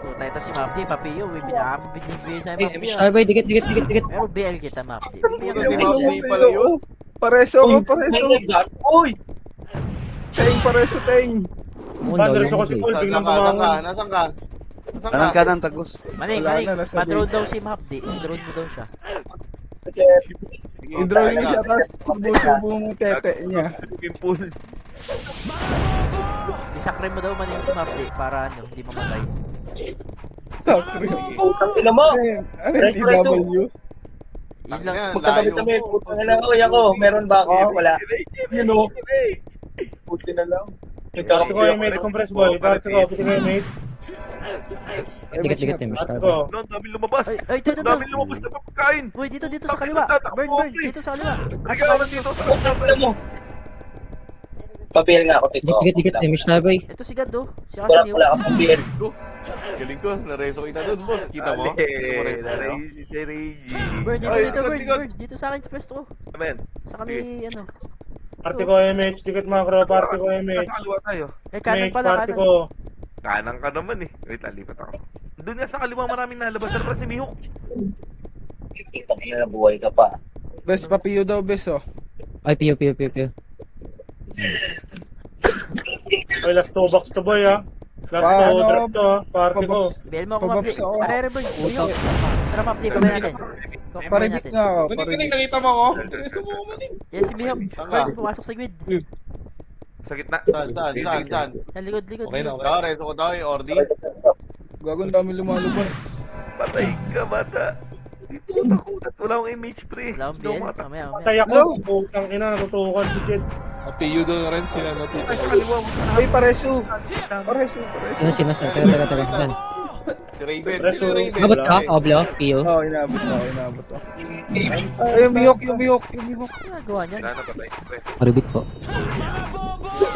S8: Puta ito si Mapdi. Papiyo. May binibigay tayo
S2: Ay,
S8: Mapdi ah.
S2: Starboy, dikit.
S8: Pero BL kita Mapdi.
S9: Puta si Mapdi pala yun.
S7: Pareso ako, pareso.
S4: Uy!
S7: Pareso, Teng.
S6: Thunder ko si Paul, biglang bumangon.
S9: Nasaan ka?
S3: Kanan, tagus.
S8: Maning,
S7: Wala na, nasa
S8: pa-drone
S7: base.
S8: daw si Mapdi. I-drone mo daw siya.
S7: I-draw niya siya, tapos subo mo tete niya.
S1: Swimming pool.
S8: Isakre mo daw maning si Mapdi para hindi mamatay.
S7: Sakre.
S4: Putang ina mo!
S7: Ano yung TW?
S8: Yun lang.
S4: Magkatabi kami, putang ina ko, ako. Meron ba ako? Wala. Yun o. Puti na lang.
S6: Party ko MH, compress boy. Party ko, PT ko MH.
S2: Dikit-dikit yung
S6: Party
S2: Mr.
S6: ko.
S1: Ang daming lumabas.
S8: Ay, dito,
S1: Ang daming lumabas na pagkain.
S8: Uy, dito sa kaliwa. Burn, dito sa kaliwa.
S1: Asa ka dito sa
S4: Alam mo. Papel nga ako, Tito.
S2: Dikit-dikit yung Mr. Boy.
S8: Ito si God, oh. Si
S4: Wala
S8: Asin,
S4: wala akong papel.
S9: Galing ko, nareso kita dun, boss. Kita mo?
S1: Si Reggie.
S8: Burn, dito,
S9: Ay,
S8: dito, burn,
S9: likod.
S8: burn. Dito sa akin sa pwesto ko.
S1: Amen.
S8: Sa kami, ano.
S6: Party ko MH, dikit macro. Party ko MH.
S1: Nasa kaliwa tayo.
S8: Eh, kanan
S6: MH,
S8: pala,
S6: party
S8: kanan.
S6: ko.
S1: Kanan ka naman eh. Wait, lalipat ako. Doon nga sa kaliwa maraming nalabas. Ano pa si Mihawk?
S4: Kita ko na buhay ka pa.
S7: Bes, papiyo daw, bes, oh.
S2: Ay, piyo.
S6: Ay, last 2 box to boy, ha. Last
S7: Paano?
S6: 2 drop to, ha. Party ko.
S8: Bel mo ako
S7: Pababs
S8: mapli.
S7: ako.
S8: Parere, burn. Siyo. Tara, mapli pa ba natin? Kukuha
S7: Paribik
S8: natin.
S7: nga ako,
S10: Maning,
S7: paribik.
S10: nakita mo ako? Reso mo, maning.
S8: Yan si Mihawk.
S9: Tanga.
S8: Burn, pumasok sa grid.
S1: Sa gitna.
S9: Saan?
S8: Yan, likod.
S10: Okay na, okay.
S9: Daw, reso ko daw yung Ordi.
S7: Gagawin dami lumalabas.
S1: Patay ka, bata. Dito nakulat. Wala akong image, pre.
S8: Wala akong
S1: Hindi ako
S8: BL.
S1: makata-
S8: Mamaya.
S6: Patay ako. Putang ina, natutukan si Jed.
S10: Appeal doon rin sila
S1: Ay, sa
S10: natutuwa.
S1: kaliwa.
S7: Ay, pareso. Pareso.
S2: Sino? Teka. Yan.
S9: Si Raven.
S6: Reso.
S9: Sino Raven?
S2: Abot ka? Oblo? Piyo?
S7: Oo, inabot to. Ay, yung mihok.
S8: Ginagawa niyan.
S1: Wala na, patay. Pre.
S2: Paribit po.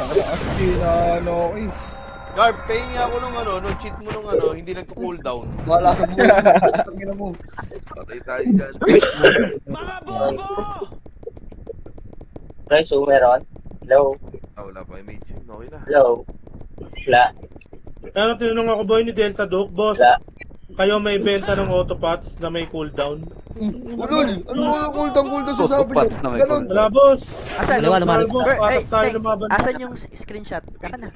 S7: Asti na ano, eh.
S9: Garb, paying nga ako nung cheat mo nung hindi nagko-cooldown.
S5: Wala ka mo. Tangina mo.
S1: Patay tayo dyan.
S4: Right, so meron. Hello.
S1: Wala pa image. Okay na.
S4: Hello. Wala.
S6: Ano, tinanong ako boy ni Delta Duke, boss.
S4: Wala.
S6: Kayo may benta ng autopots na may cooldown?
S5: Ulol. Ano mo cooldown sa sabi niyo? Ganun.
S6: Wala, boss.
S8: Asan?
S2: Kaliwa naman.
S6: Boss,
S8: Burn,
S6: patas tayo
S8: Teng,
S6: lumaban.
S8: asan yung screenshot? Taka na.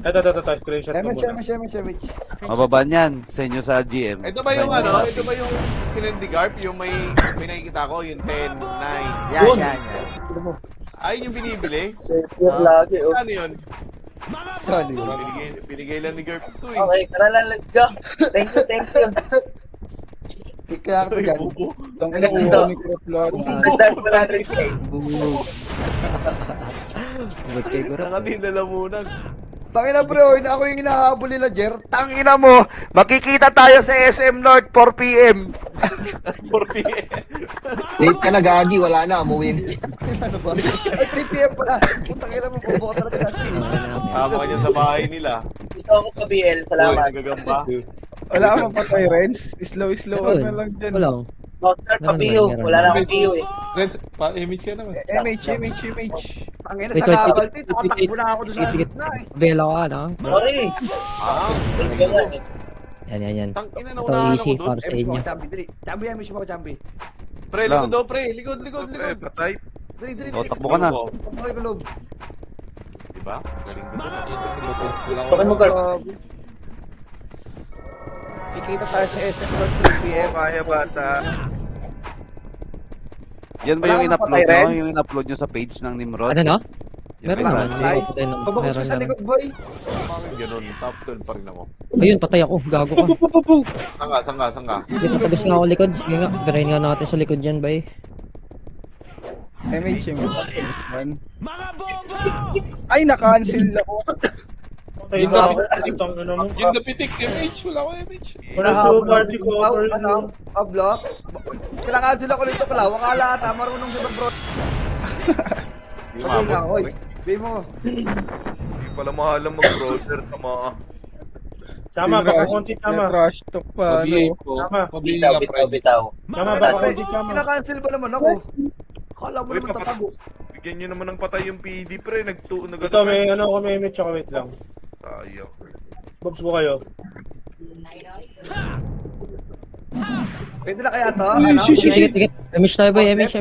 S6: Ito, screenshot ko muna.
S5: Shemich.
S3: Mababa niyan sa inyo sa GM.
S9: Ito ba yung ito ba yung sinendi Garb? Yung may nakikita ko, yung 10, 9.
S8: Yan.
S9: Ay, yung binibili?
S4: Secure lagi, oh.
S9: Ano yun?
S5: Ano yun?
S9: Binigay lang ni Garb ito eh.
S4: Okay, tara lang, let's go. Thank you.
S5: Kaya ka dyan.
S9: Bubo.
S7: Tangina ko ni Kraplan.
S4: Nagdaan pa natin guys.
S2: Abot kay Guro.
S9: Nakadinalamunan.
S5: Tangina bro, ako yung hinahabol nila, Jer. Tangina mo, makikita tayo sa SM North 4 PM.
S9: 40.
S11: Late ka na, Gagi. Wala na, umuwi na.
S5: Ano ba? Ay, 3 PM pala. Putang ina mo, pubuka talaga sa atin.
S9: Sama ka dyan sa bahay nila.
S4: Gusto ako pa BL,
S9: Uy,
S4: salamat.
S9: nagagamba.
S7: Wala ka patay, Renz. Slow na lang dyan.
S2: Wala.
S4: Doctor pa PO, wala na akong PO eh.
S10: Renz, pa-image ka naman.
S7: MH.
S5: Tangina
S2: Wait,
S5: sa
S2: wait,
S5: kabal,
S2: wait,
S5: tatakbo na ako doon sa
S2: wait.
S5: gitna eh.
S2: Bela ka, no?
S4: Sorry.
S2: Yan.
S9: Tangina na
S2: Ito
S9: unahan
S2: easy
S9: ako
S2: para
S9: doon.
S2: sa inyo.
S5: Chambi, dali. Chambi yan, mismo ko, Chambi.
S9: Pre, likod daw, pre. Likod.
S1: Pre, patay.
S5: Dali.
S3: O, takbo ka na.
S5: Tumoy ko loob.
S9: Diba? Galing ko doon.
S4: Okay mo, Garb.
S5: Kikita tayo sa SM North 3 PM.
S1: Kaya bata.
S3: Yan ba yung in-upload nyo? Yung in-upload nyo sa page ng Nimrod?
S2: Ano, no?
S3: Yung
S2: Meron
S3: may
S2: naman.
S3: Sanjay?
S5: Pabakos
S2: Meron
S5: ka sa
S2: naman.
S5: likod, boy.
S9: Ganun, top 12 pa rin ako.
S2: Ayun, patay ako. Gago ka.
S9: Saan ka?
S2: Dito tagos nga ako likod. Sige nga, drain nga natin sa likod yan, bay.
S7: MH. Ay, na-cancel ako.
S6: Ay, itong ano mo.
S10: Yung napitik, MH. Wala ko MH.
S6: Reso, party ko.
S5: Ano? Block? Kailangan sila ko nito kalaw. Wakala ata, marunong si bro. Sabi nga, hoy. Sabi mo.
S1: Hindi pala mahalang mag-browser sa mga...
S6: Sama, baka konti tama.
S7: Trash talk pa,
S10: Mabihave
S7: ano.
S10: ko.
S6: Tama.
S10: Mabihave ka, pre.
S4: Bitaw.
S6: Tama, baka konti tama.
S5: Kinakancel ba naman ako? Kala mo
S1: Uy,
S5: naman tatago.
S1: Bigyan nyo naman ng patay yung PD, pre.
S6: Ito, may ano ko, may image ako, wait lang.
S1: Tayo.
S6: Bobs ko kayo.
S5: Pwede na kaya to?
S7: Uy,
S5: Ano?
S7: shit.
S2: Dikit. MH tayo, bay. MH.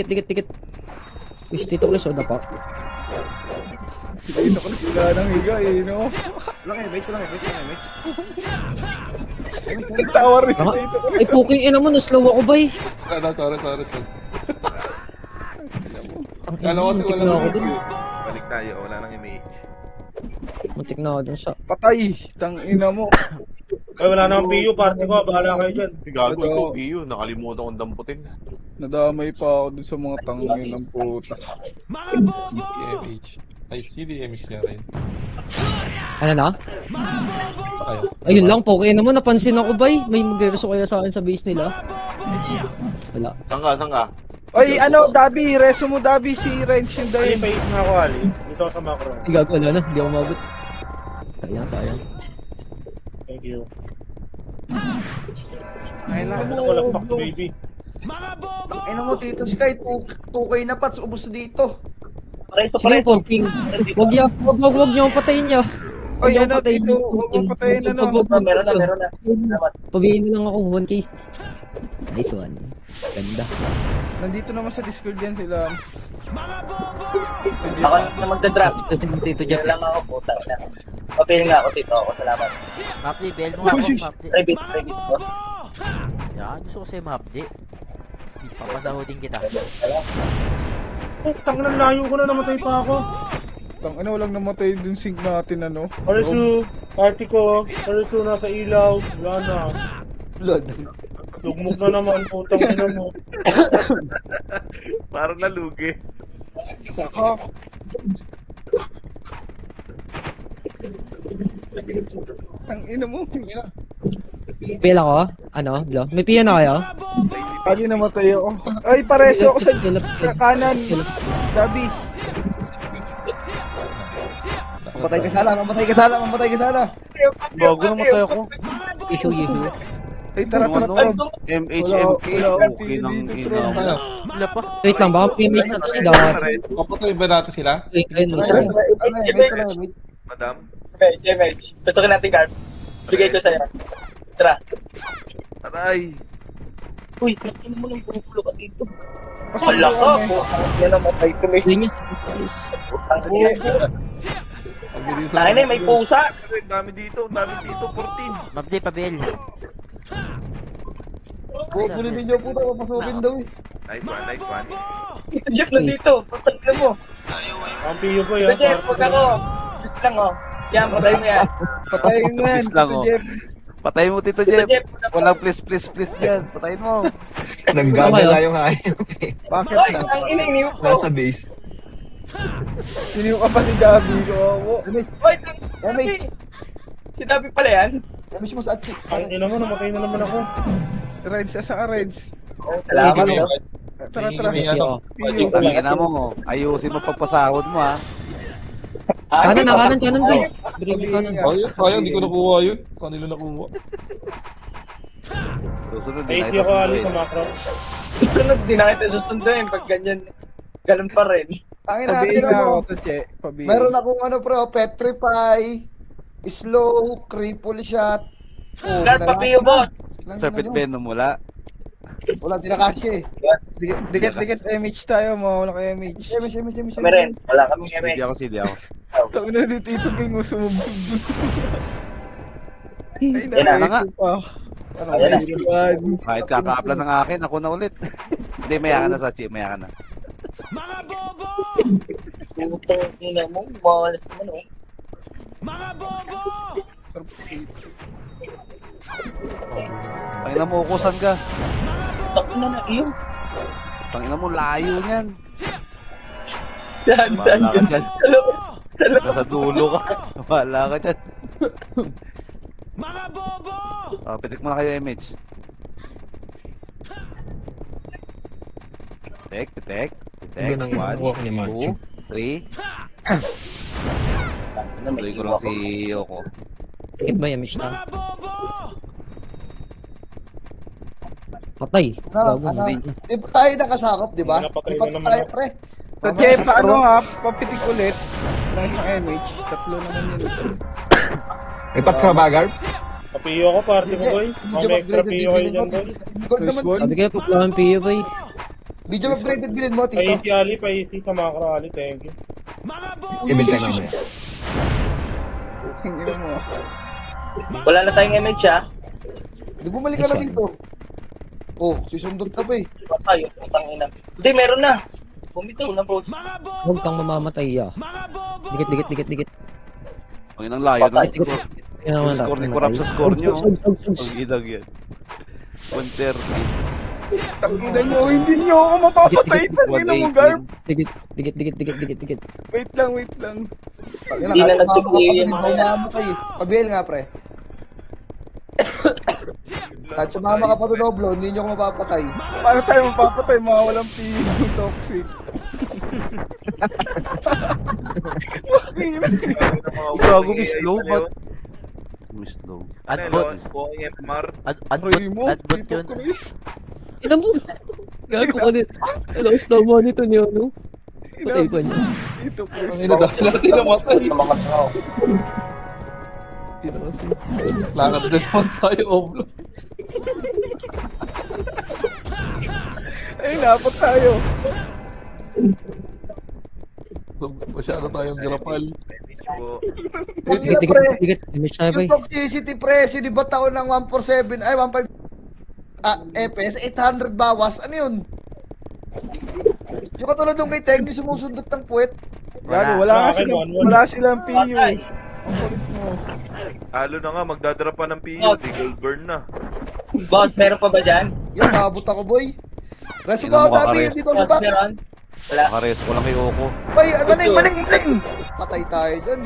S2: Dikit. Wish, dito ko o dapa.
S7: Dito ko na sila ng higa, eh, no?
S5: Lang image.
S7: Nagtawa rin
S2: Baka-
S7: dito ko.
S2: Ay, puking ina mo. Naslow ako, bay.
S10: Sorry.
S2: Ang
S10: Kala ko
S2: muntik
S10: wala
S2: na ako
S10: na
S2: dun.
S1: Balik tayo. Wala nang image.
S2: Muntik na ako dun sa...
S7: Patay, tangina mo.
S6: Ay, wala na akong PU, party ko. Bahala kayo dyan.
S9: Gago, ikaw, Giyo. Nakalimutan kong damputin.
S7: Nadamay pa ako dun sa mga tangin ng puta.
S10: MH. Ay, CDMX niya rin.
S2: Ano na?
S10: Kayo.
S2: Ayun lang, poke naman, napansin ako bay. May magrereso kaya sa akin sa base nila. Wala.
S9: Saan ka?
S7: Oy, ano, Dabi, reso mo, Dabi, si Renz yung
S6: Ali,
S7: dayon.
S6: pahit na ako, Ali. Dito ako sa macro.
S2: Gago, wala na, hindi ako mabot. Sayang.
S6: Thank you.
S5: Ay na.
S6: Ano ko lang back to baby.
S5: Ay na mo, Tito Sky, 2K na pats, ubos na dito.
S2: Sige, Polking. Huwag niyo akong patayin niyo.
S7: Oy,
S2: Huwag niyo
S7: ano,
S2: akong patayin.
S7: Tito, huwag mo patayin, ano.
S4: Meron na.
S2: Pabihin na lang ako, 1K. Nice one. Ganda.
S7: Nandito naman sa Discord yan sila.
S4: Ako na magda-drop.
S2: Tito
S4: Diyan lang ako, puta. Papili nga ako, Tito. Ako, salamat.
S8: Mapli, bell mo nga ako, Mapli.
S4: Private ko.
S8: Yan, gusto ko sa'yo, Mapli. Papasahodin kita.
S6: Oh, tangan layo ko na, namatay pa ako.
S7: Ano, walang namatay dun sync natin, ano.
S6: Arisu, party ko. Arisu, nasa ilaw. Wala na.
S5: Lord.
S6: Lugmok na naman, putang ina mo.
S1: Parang nalugi.
S7: Saka. Ang ina mo.
S2: Pil ako? Ano? Blo? May piya na kayo?
S7: Kali namatay ako. Ay, pareso ako sa kanan. Dabi.
S5: Mamatay ka sana.
S3: Bago namatay ako.
S2: Issue.
S7: Ay, tara.
S3: MHMK.
S7: Wala
S3: Okay nang
S7: dito,
S3: ina.
S10: Ano?
S8: Wala pa.
S2: Wait lang, baka mag-image na to si Dawat.
S10: Papatay ba natin sila?
S2: Wait,
S5: Wait lang.
S1: Madam?
S4: Jemage. Tutukin natin, Garb. Bigay ko sa'yo. Tara.
S1: Aray!
S4: Uy, nakin mo nang pulo ka dito.
S7: Pasok
S4: Wala
S7: ko
S4: ka
S7: kami.
S4: po. Yan ang matay ko, may.
S2: Yun niya. Please.
S4: Nay, may pusa.
S1: Ang dami dito, 14.
S8: Mapli, pabel.
S5: Kukunin ninyo puta, papasukin daw eh.
S1: Nice one.
S4: Ito, Jeff, nandito. Patay mo.
S6: Ang piyo ko
S4: Ito,
S6: yan.
S4: Jeff, huwag ako. Gusto lang, oh. Yan, patay mo yan.
S7: Patayin mo yan.
S3: Please lang,
S7: Tito
S3: oh.
S7: Jeff.
S3: Patayin mo, Tito
S4: Ito,
S3: Jeff.
S4: Jeff. huwag ako.
S3: Walang please dyan. Patayin mo.
S11: Naggagala yung hayop.
S7: Bakit
S4: Hoy,
S7: na?
S4: ang iniiniw ko.
S11: Nasa base.
S7: Sino ka pa si Dabi ko?
S4: Hoy, sinabi pala yan.
S5: Kamish mo sa Achi.
S6: Ang ina mo, namatay na naman ako.
S7: Reds, asa ka Reds?
S4: Salamat,
S2: Wait,
S4: no?
S7: Tara.
S10: May ano?
S7: Piyo.
S3: Tangina mo. Ayusin mo pagpasahod mo, ha.
S2: Kanan boy. Bring kanan.
S10: Sayang, di ko nakuha yun. Kanila nakuha.
S3: Susunod din.
S6: Thank you ko, Ali, sa macro.
S4: Sunod din na kita susunduin pag ganyan. Ganun pa rin.
S5: Tangin
S7: Pabihin
S5: natin
S7: na
S5: mo.
S7: ako to, Che. Pabihin.
S5: Meron akong petrify, slow, cripple shot. Oh,
S4: Guard, papiyo, boss.
S3: Serpent Venom, wala.
S5: Wala, dinakasya eh.
S7: Dikit MH tayo, mawala kay MH.
S5: Kamish.
S4: Kami rin. Wala kami kami.
S3: Hindi ako.
S7: Tawag na dito ito kay mo sumubsubus. Ay,
S4: Yan na.
S7: naisip pa. Ano,
S4: Ayan na.
S7: mahirap.
S3: Kahit kakaapla ng akin, ako na ulit. Hindi, maya ka na, Sachi. Maya ka na.
S4: Putang ina mo, mawalas naman, oh.
S3: Tangina mo, ukusan ka.
S4: Takina na iyo.
S3: Tangina mo, layo niyan.
S4: Saan
S3: Bahala ka dyan.
S4: Salo.
S3: Nasa dulo ka. Bahala ka dyan. Pitik mo na kayo, MH. Pitek.
S11: Yun ang walk ni Marcho.
S3: 2, 3. Sabay ko lang si Yoko.
S2: Tikid ba yung na? Patay. Gago, mabin.
S5: Tayo nakasakop, di ba?
S6: Napatay na
S5: Ipat
S6: naman
S5: tayo,
S6: ako.
S5: pre.
S7: So, Che, paano ha? Papitik ulit. Ng isang MH. Tatlo naman yun.
S11: May pat ka ba, Garb?
S6: Papiyo ko, party ko, boy. May extra piyo kayo dyan, boy.
S5: Gold naman.
S2: Sabi kayo, paglaman piyo boy.
S5: Video upgraded bilhin mo, Tito.
S6: Paisi Ali, paisi sa macro Ali, thank you.
S11: Ibil tayo mamaya.
S7: Tingnan mo.
S4: Wala na tayong image, ha?
S5: Di bumalik ka na dito. Oh, susundot ka pa eh.
S4: Tayo, putang ina. Hindi, meron na. Bumitaw na, boss.
S2: Huwag kang mamamatay, ya. Dikit.
S3: Ang layo ng
S2: Dikit.
S3: score.
S2: Yan naman
S3: Yung score ni
S2: lang.
S3: Kurap sa score nyo.
S2: Ug.
S3: Ang idag yan. 130.
S7: Tangina nyo, hindi nyo ako mapapatay. Tangina mo, Garp.
S2: Dikit.
S7: Wait lang.
S4: Hindi na nag-play yung mga yan.
S5: Pabiel nga, pre. Kahit sumama ka pa doon, Oblo, hindi nyo ako mapapatay.
S7: Paano tayo mapapatay? Mga walang yung toxic.
S3: Gago, Miss Low, ba't? Miss Low.
S8: Adbot. Adbot yun.
S2: Ina mo. Gago ka din. Hello, slow mo nito niyo, no? Patay pa niya.
S7: Ito, Chris.
S10: Sila matay.
S4: Mga tao.
S10: Lakad din naman tayo, Oblo.
S7: Ay, dapat tayo.
S10: Masyado tayong grapal.
S2: Dikit. Image tayo, bay.
S5: Yung toxicity, pre, sinibat ako ng 147, ay 1.5 FPS, 800 bawas. Ano yun? Yung katulad nung kay Teng, yung sumusundot ng puwet.
S7: Gago, wala silang PU. Ang kulit mo.
S1: Halo na nga, magdadara pa ng PU, di gold burn na.
S4: Boss, meron pa ba dyan?
S5: Yan, nakabot ako, boy. Reso
S3: Ina
S5: ba ako
S3: mo,
S5: dami
S3: kakares.
S5: dito sa box?
S4: Meron? Wala.
S3: Nakares ko lang kay Oko.
S5: Bay, maning! Patay tayo dyan.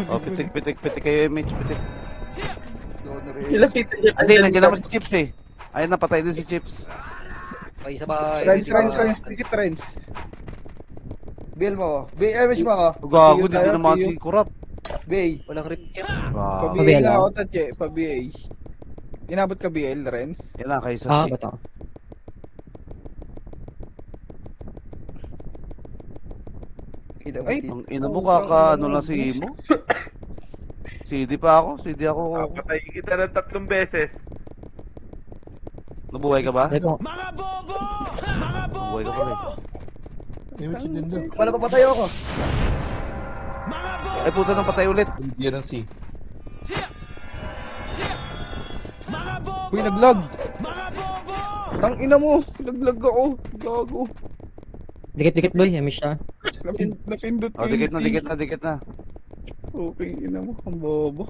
S3: Oh, pitik kayo, image, pitik.
S4: Sila Tito Jeff.
S3: Hindi, nandiyan naman si Chips eh. Ayun, napatay din si Chips.
S2: Bay, sabay.
S7: Trends. Dikit trends.
S5: Bill mo. Image mo ako.
S3: Gago, dito naman si Kurap.
S5: Bay.
S2: Walang rip.
S3: Gago.
S7: Pa-BA na ako, Tatye. Pa-BA. Inabot ka BL, Renz?
S3: Yan na, kayo sa Chips.
S2: Bata.
S5: Ay,
S3: Ang ina mo, ano lang si Imo? CD pa ako, CD ako.
S1: Patay kita ng 3 beses.
S3: Nabuhay ka ba?
S2: Eko.
S3: Nabuhay ka pala eh.
S10: Image din doon.
S5: wala pa patay ako.
S3: Ay puta nang patay ulit.
S10: Yan ang C.
S7: Uy, naglag. Tang ina mo, naglag ako. Gago.
S2: Dikit, boy. Image ta.
S7: Napindot ko
S3: Oh, dikit na.
S7: Okay, ina mo, ang bobo.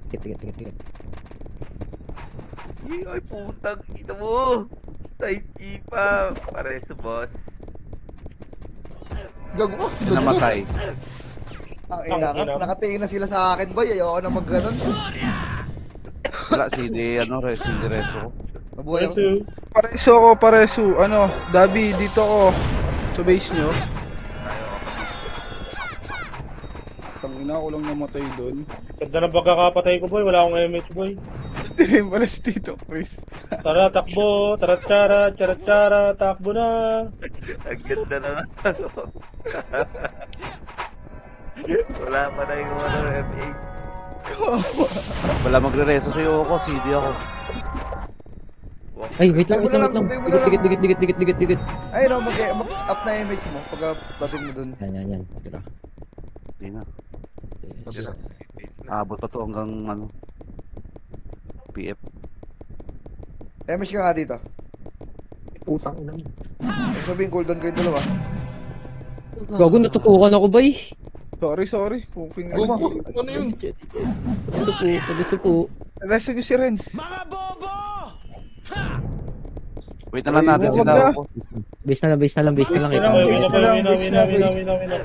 S2: Dikit.
S1: Ay, putang ina mo. Tight pa. Pareso, boss.
S10: Gago ka.
S3: Yan namatay.
S5: Ang ina ka. Nakatingin na sila sa akin, boy. Ayoko na mag-ganon.
S3: Wala, CD Reso.
S5: Mabuhay ako.
S7: Pareso. Ano, Dabi, dito ako. Sa base nyo. Tangina ko lang namatay doon.
S6: Ganda ng pagkakapatay ko, boy. Wala akong MH, boy.
S7: Hindi rin pala si Tito Chris.
S6: Tara, takbo. Tara, takbo na.
S1: Ang ganda na nga. Wala pa na yung FA.
S3: Wala magre-reso sa'yo ako, CD ako.
S2: Ay, wait lang. Dikit.
S5: Ay, no, mag-up na image mo pag dating mo dun.
S2: Yan. Tira.
S3: Hindi na. Abot pa to hanggang PF.
S5: Image ka nga dito.
S2: Pusang ina.
S5: Ibig sabihin, cooldown kayo dalawa.
S2: Gago, natutukan ako, bay.
S7: Sorry. Puking
S10: Ano yun?
S2: Pagsupo.
S7: Reso ko si Renz.
S3: Wait na lang natin
S7: Ay,
S3: sila
S7: wag na.
S3: ako.
S2: Base na lang.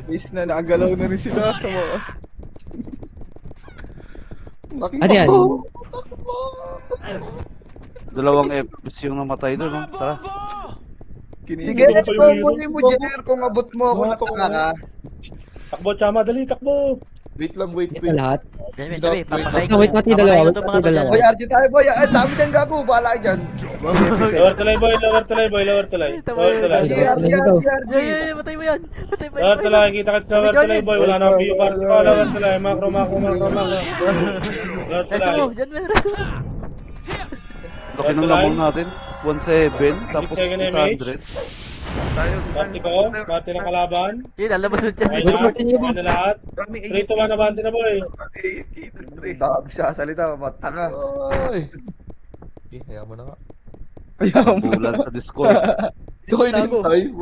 S7: Base na, nakagalaw na rin sila sa wakas.
S2: Ano yan?
S3: Dalawang FPS yung namatay doon, no? Tara.
S5: Sige, expo mo, Jenner, kung abot mo ako na tanga ka.
S6: Takbo, Chama, dali, takbo.
S10: Wait lang.
S2: Ito lahat.
S8: Wait, papatay
S2: Wait, mati dalawa.
S5: Boy, RG tayo, boy. Ay, dami dyan gago. Bahala ka dyan.
S6: Lower tulay, boy. Lower tulay.
S5: RG.
S8: Patay mo yan.
S6: Lower tulay, kita ka sa lower tulay, boy. Wala na akong view card. Lower tulay, macro. Lower
S8: Reso mo,
S6: tulay.
S8: dyan mo, reso mo.
S3: Laki ng lamang natin. 1.7, tapos 800.
S6: Bati ng kalaban.
S8: Yun, lalabas mo dyan.
S6: Okay na lahat. 3 to 1 na bante na, boy.
S5: Dami siya salita, matanga.
S10: Ay. Hayaan mo na nga.
S3: Bulan sa Discord.
S10: Ikaw hinintay.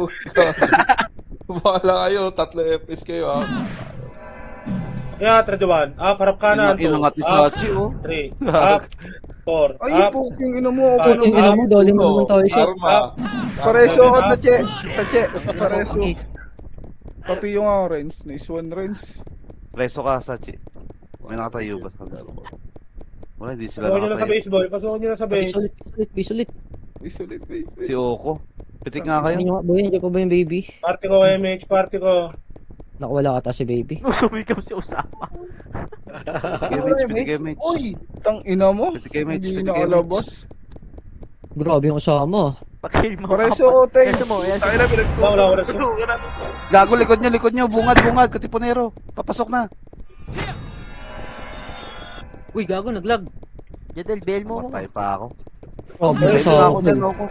S10: Bahala kayo. 3 FPS kayo ah.
S6: Yeah, 3 to 1. Up, harap kanan.
S3: Inangat ni Sachi, oh.
S6: 3. Up. 4,
S7: Ay,
S6: up,
S7: puking ina mo.
S6: Ah,
S2: Yung ina mo, dali mo naman tayo shot.
S10: Arma.
S7: Pareso ako, tache. Tache,
S2: Pareso.
S7: pareso. Pati yung orange. Nice one, Renz.
S3: Preso ka sa may nakatayo ba sa laro? Wala, hindi sila
S6: Pasukin nyo na sa
S3: nakatayo.
S6: base, boy. Pasukin nyo na sa base.
S2: Bisulit.
S7: Isulit.
S3: Si Oko. Pitik nga
S2: Kasi
S3: kayo.
S2: nga, boy, hindi pa ba yung baby?
S6: Party ko, MH, party ko.
S2: Naku, wala ata si baby.
S8: Sumikap si Osama.
S3: Pitik MH.
S5: Uy!
S7: Tang ina mo.
S3: Pitik MH.
S7: Hindi
S3: Pitik MH.
S7: nakalabas.
S2: Grabe yung kasama.
S8: Pag-kill mo.
S7: Pareso ako, Teng.
S8: Yes mo, yes
S1: Tayo na,
S6: Wala, wala siya.
S3: Gago, likod nyo. Bungad, katipunero. Papasok na.
S2: Uy, gago, naglag.
S8: Jadel, bail mo.
S3: Matay pa ako.
S2: Oh,
S3: Bail
S2: may
S3: na ako
S2: kasama.
S3: dyan, Oko.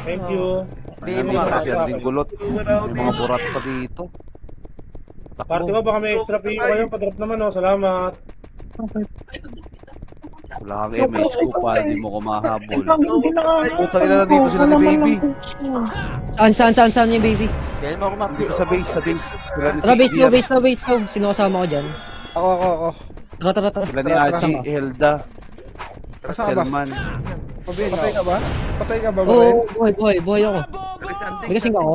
S6: Thank you.
S8: Bail mo.
S3: Ano kasi ang ding kulot. May mga burat pa dito.
S6: Party ko,
S3: Takbo.
S6: baka may extra PO kayo. Padrop naman, oh. Salamat.
S3: Wala kang MH ko pa, hindi mo ko mahabol. Putang ina na dito sila ni baby.
S2: Saan yung baby?
S8: Bail mo ako, Mac.
S3: Dito sa base. Sila ni
S2: Tara, base
S3: Xavier.
S2: to. Sino kasama ko dyan?
S7: Ako.
S2: Tara.
S3: Sila ni Aji, Helda,
S7: Kasama ba?
S3: Selman.
S7: Patay ka ba? Patay ka ba,
S2: Oo,
S7: Baren?
S2: buhay ako. May kasing ako.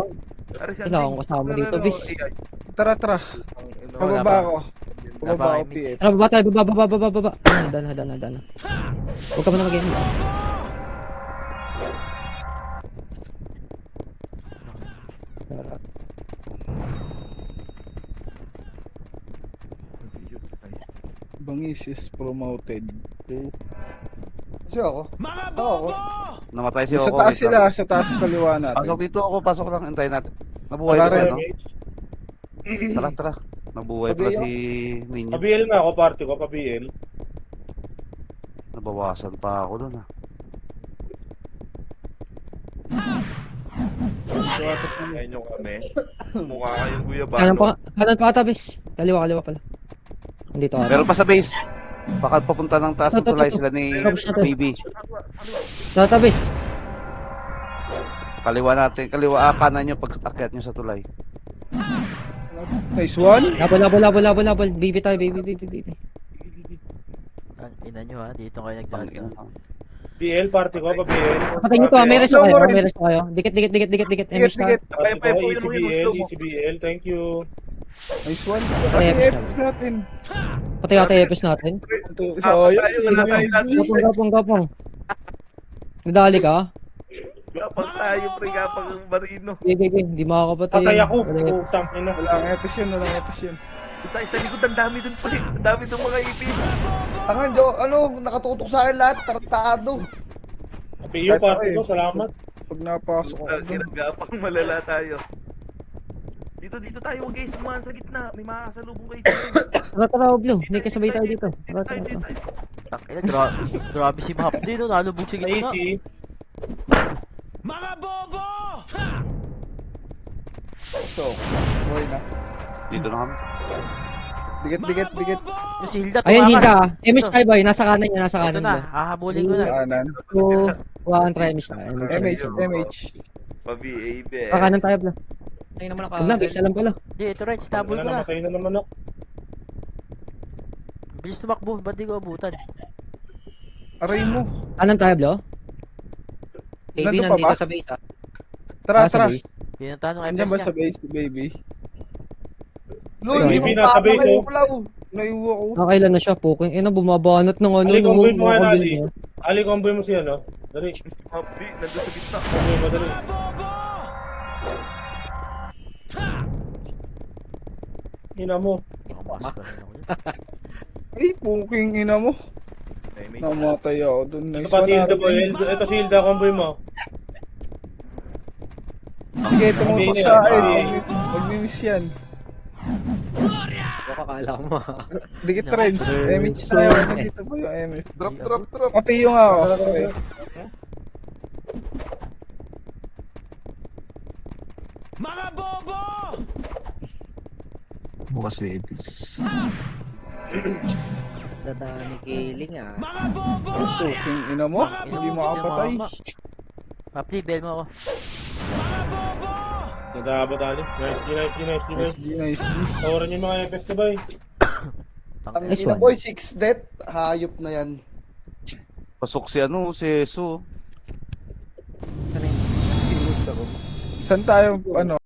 S2: Wala akong kasama dito, bis.
S7: Tara. Pababa ako. Pababa ako, PF.
S2: Tara, baba tayo, baba. Hadan. Huwag ka muna mag-game.
S7: Bangis is promoted.
S5: Kasi ako. Ako.
S3: Namatay si
S7: Sa
S3: Oko.
S7: taas
S3: wait
S7: sila,
S3: lang.
S7: sa taas kaliwa natin.
S3: Pasok dito ako, pasok lang, hintayin natin. Nabuhay
S7: Wala
S3: pa siya,
S7: rin.
S3: no? Tara. Nabuhay pa si Ninyo.
S6: Pa-BL na ako, party ko, pa-BL.
S3: Nabawasan pa ako dun, ah.
S1: Ngayon nyo kami. Mukha kayong Kuya
S2: Kanan pa ata, bis. Kaliwa pala. Dito ata.
S3: Meron pa sa base. Baka papunta ng taas ng tulay sila ni Baby.
S2: Tara, bis.
S3: Kaliwa, kanan nyo pag akyat nyo sa tulay.
S7: Nice one.
S2: Labol. Baby tayo, baby.
S8: Ina nyo ha, dito kayo nagdaan.
S6: BL, party ko, pa-BL.
S2: Patay nyo to, may resto kayo. Dikit. MS tayo.
S6: Party ko, ECBL, thank you.
S7: Nice one.
S2: Ay,
S7: Kasi
S2: epic
S7: Fs natin.
S2: Patay ata yung EPS natin. Gapang. Nadali ka?
S1: Gapang tayo, pre. Gapang ang barino.
S2: Sige, hindi makakapatay.
S6: Patay ako. Utang, ina.
S7: Walang Fs yun.
S1: Tayo sa likod, ang dami dun, pre. Ang dami dun mga ipin.
S5: Tangan, nakatutok sa akin lahat. Tartado.
S6: PO, party ko, salamat.
S7: Pag napasok ako dun.
S1: Gapang malala tayo. Dito tayo, guys. Sumahan sa gitna. May makakasalubong kayo.
S2: Tara, Oblo. May kasabay tayo dito. Tara.
S8: Ina, grabe si Mapdi, no? Nalubog si gitna.
S6: Easy.
S5: So, buhay na.
S3: Dito na kami.
S7: Dikit.
S8: Yung si Hilda,
S2: Ayun,
S8: tumakas.
S2: Hilda. MH tayo, boy. Nasa kanan niya, nasa
S8: Ito
S2: kanan
S8: na,
S2: niya.
S8: hahabulin ko na.
S7: Kanan.
S2: So, waan try MH na.
S7: MH.
S1: Pa-BA, be.
S2: Kanan tayo, Blo.
S12: Ay naman
S2: Huwag na, base na lang pala.
S8: Hindi, ito right, stabul ko na.
S6: Namatay na naman ako.
S8: Bilis tumakbo, ba't di ko abutan?
S7: Aray mo.
S2: Kanan tayo, Blo.
S12: Baby,
S7: Nandun pa
S12: nandito
S7: ba?
S12: sa base, ah.
S7: Tara.
S8: Pinuntahan ng
S7: Nandiyan
S8: MS
S7: ba
S8: niya.
S7: sa base, baby?
S5: Loy,
S6: Baby,
S5: yung
S6: nasa base,
S5: pakaw,
S6: oh.
S5: pulaw.
S7: Naiuwa ko.
S2: Nakailan na siya, Puking. Bumabanat ng ano.
S6: Ali, comboy mo nga na,
S2: mga
S6: Ali.
S2: niya.
S6: Ali, comboy mo siya, no? Dali.
S1: Mabdi, nandun sa gitna.
S6: Comboy mo, dali. Ina mo.
S7: Ay, puking ina mo. Namatay ako dun.
S6: Ito
S7: Nice
S6: pa
S7: one
S6: si Hilda, boy.
S7: natin.
S6: Ito si Hilda, comboy mo.
S7: Sige, tumutok
S6: Baby,
S7: sa akin.
S6: baby.
S7: Mag-miss yan.
S12: Baka kala mo, ah.
S7: Dikit trends. MH tayo. Dito po yung MH.
S5: Drop.
S7: Pati yung ako. Okay.
S11: Bukas Betis.
S12: Dadami killing, ah.
S7: Puking ina mo. Hindi makapatay.
S8: Mapli, bail mo ako.
S6: Nagabot, Ali. Nice.
S7: Nice.
S6: Tawaran yung mga FS ka, boy.
S5: Ang
S2: Nice
S5: ina
S2: one.
S5: boy, 6 death. Hayop na yan.
S3: Pasok si si Eso.
S7: Saan tayo, ano?